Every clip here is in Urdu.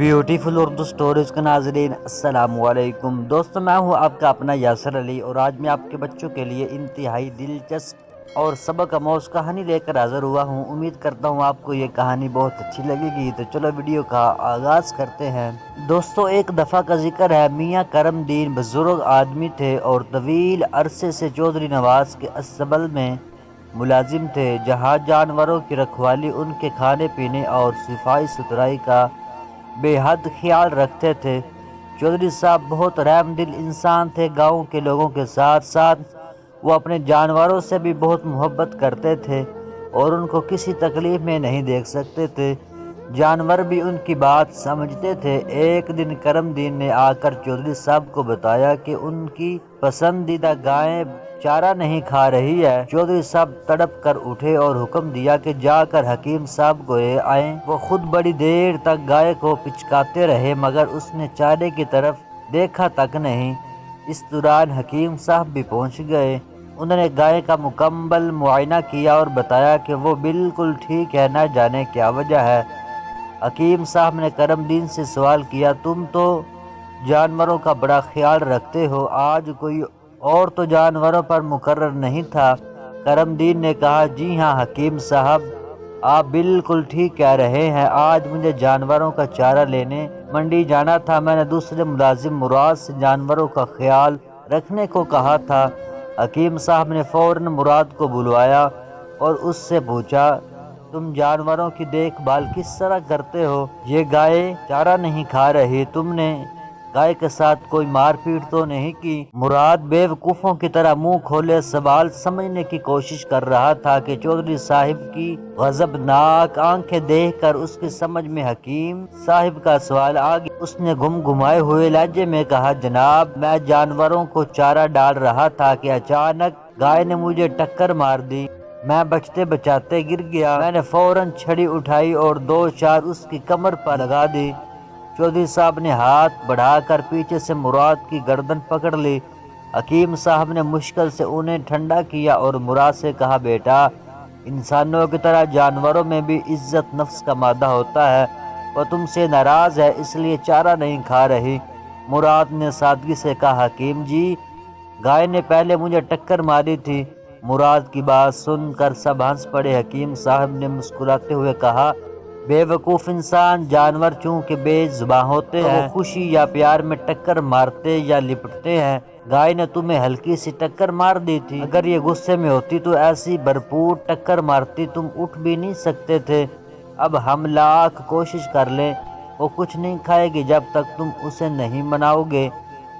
بیوٹیفل اردو سٹوریز کے ناظرین السلام علیکم دوستو، میں ہوں آپ کا اپنا یاسر علی اور آج میں آپ کے بچوں کے لیے انتہائی دلچسپ اور سبق آموز کہانی لے کر حاضر ہوا ہوں۔ امید کرتا ہوں آپ کو یہ کہانی بہت اچھی لگے گی، تو چلو ویڈیو کا آغاز کرتے ہیں۔ دوستو، ایک دفعہ کا ذکر ہے، میاں کرم دین بزرگ آدمی تھے اور طویل عرصے سے چودھری نواز کے اسبل میں ملازم تھے، جہاں جانوروں کی رکھوالی، ان کے کھانے پینے اور صفائی ستھرائی کا بے حد خیال رکھتے تھے۔ چودھری صاحب بہت رحم دل انسان تھے۔ گاؤں کے لوگوں کے ساتھ ساتھ وہ اپنے جانوروں سے بھی بہت محبت کرتے تھے اور ان کو کسی تکلیف میں نہیں دیکھ سکتے تھے۔ جانور بھی ان کی بات سمجھتے تھے۔ ایک دن کرم دین نے آ کر چودھری صاحب کو بتایا کہ ان کی پسندیدہ گائے چارہ نہیں کھا رہی ہے۔ چودھری صاحب تڑپ کر اٹھے اور حکم دیا کہ جا کر حکیم صاحب کو لے آئیں۔ وہ خود بڑی دیر تک گائے کو پچکاتے رہے مگر اس نے چارے کی طرف دیکھا تک نہیں۔ اس دوران حکیم صاحب بھی پہنچ گئے۔ انہوں نے گائے کا مکمل معائنہ کیا اور بتایا کہ وہ بالکل ٹھیک ہے، نہ جانے کیا وجہ ہے۔ حکیم صاحب نے کرم دین سے سوال کیا، تم تو جانوروں کا بڑا خیال رکھتے ہو، آج کوئی اور تو جانوروں پر مقرر نہیں تھا؟ کرم دین نے کہا، جی ہاں حکیم صاحب، آپ بالکل ٹھیک کہہ رہے ہیں، آج مجھے جانوروں کا چارہ لینے منڈی جانا تھا۔ میں نے دوسرے ملازم مراد سے جانوروں کا خیال رکھنے کو کہا تھا۔ حکیم صاحب نے فوراً مراد کو بلوایا اور اس سے پوچھا، تم جانوروں کی دیکھ بھال کس طرح کرتے ہو؟ یہ گائے چارہ نہیں کھا رہی، تم نے گائے کے ساتھ کوئی مار پیٹ تو نہیں کی؟ مراد بے وقوفوں کی طرح منہ کھولے سوال سمجھنے کی کوشش کر رہا تھا کہ چودھری صاحب کی غضبناک آنکھیں دیکھ کر اس کی سمجھ میں حکیم صاحب کا سوال آ گیا۔ اس نے گمگمائے ہوئے لہجے میں کہا، جناب میں جانوروں کو چارہ ڈال رہا تھا کہ اچانک گائے نے مجھے ٹکر مار دی۔ میں بچتے بچاتے گر گیا۔ میں نے فوراً چھڑی اٹھائی اور دو چار اس کی کمر پر لگا دی۔ چودھری صاحب نے ہاتھ بڑھا کر پیچھے سے مراد کی گردن پکڑ لی۔ حکیم صاحب نے مشکل سے انہیں ٹھنڈا کیا اور مراد سے کہا، بیٹا انسانوں کی طرح جانوروں میں بھی عزت نفس کا مادہ ہوتا ہے، وہ تم سے ناراض ہے اس لیے چارہ نہیں کھا رہی۔ مراد نے سادگی سے کہا، حکیم جی گائے نے پہلے مجھے ٹکر ماری تھی۔ مراد کی بات سن کر سب ہنس پڑے۔ حکیم صاحب نے مسکراتے ہوئے کہا، بے وقوف انسان، جانور چونکہ بے زباں ہوتے ہیں، خوشی یا پیار میں ٹکر مارتے یا لپٹتے ہیں۔ گائے نے تمہیں ہلکی سی ٹکر مار دی تھی، اگر یہ غصے میں ہوتی تو ایسی بھرپور ٹکر مارتی تم اٹھ بھی نہیں سکتے تھے۔ اب ہم لاکھ کوشش کر لیں وہ کچھ نہیں کھائے گی جب تک تم اسے نہیں مناؤ گے۔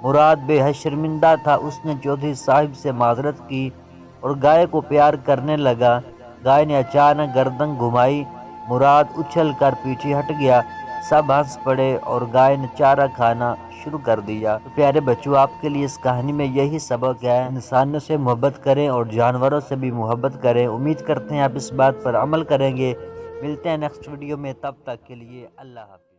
مراد بے حد شرمندہ تھا۔ اس نے چودھری صاحب سے معذرت کی اور گائے کو پیار کرنے لگا۔ گائے نے اچانک گردن گھمائی، مراد اچھل کر پیچھے ہٹ گیا۔ سب ہنس پڑے اور گائے نے چارہ کھانا شروع کر دیا۔ تو پیارے بچوں، آپ کے لیے اس کہانی میں یہی سبق ہے، انسانوں سے محبت کریں اور جانوروں سے بھی محبت کریں۔ امید کرتے ہیں آپ اس بات پر عمل کریں گے۔ ملتے ہیں نیکسٹ ویڈیو میں، تب تک کے لیے اللہ حافظ۔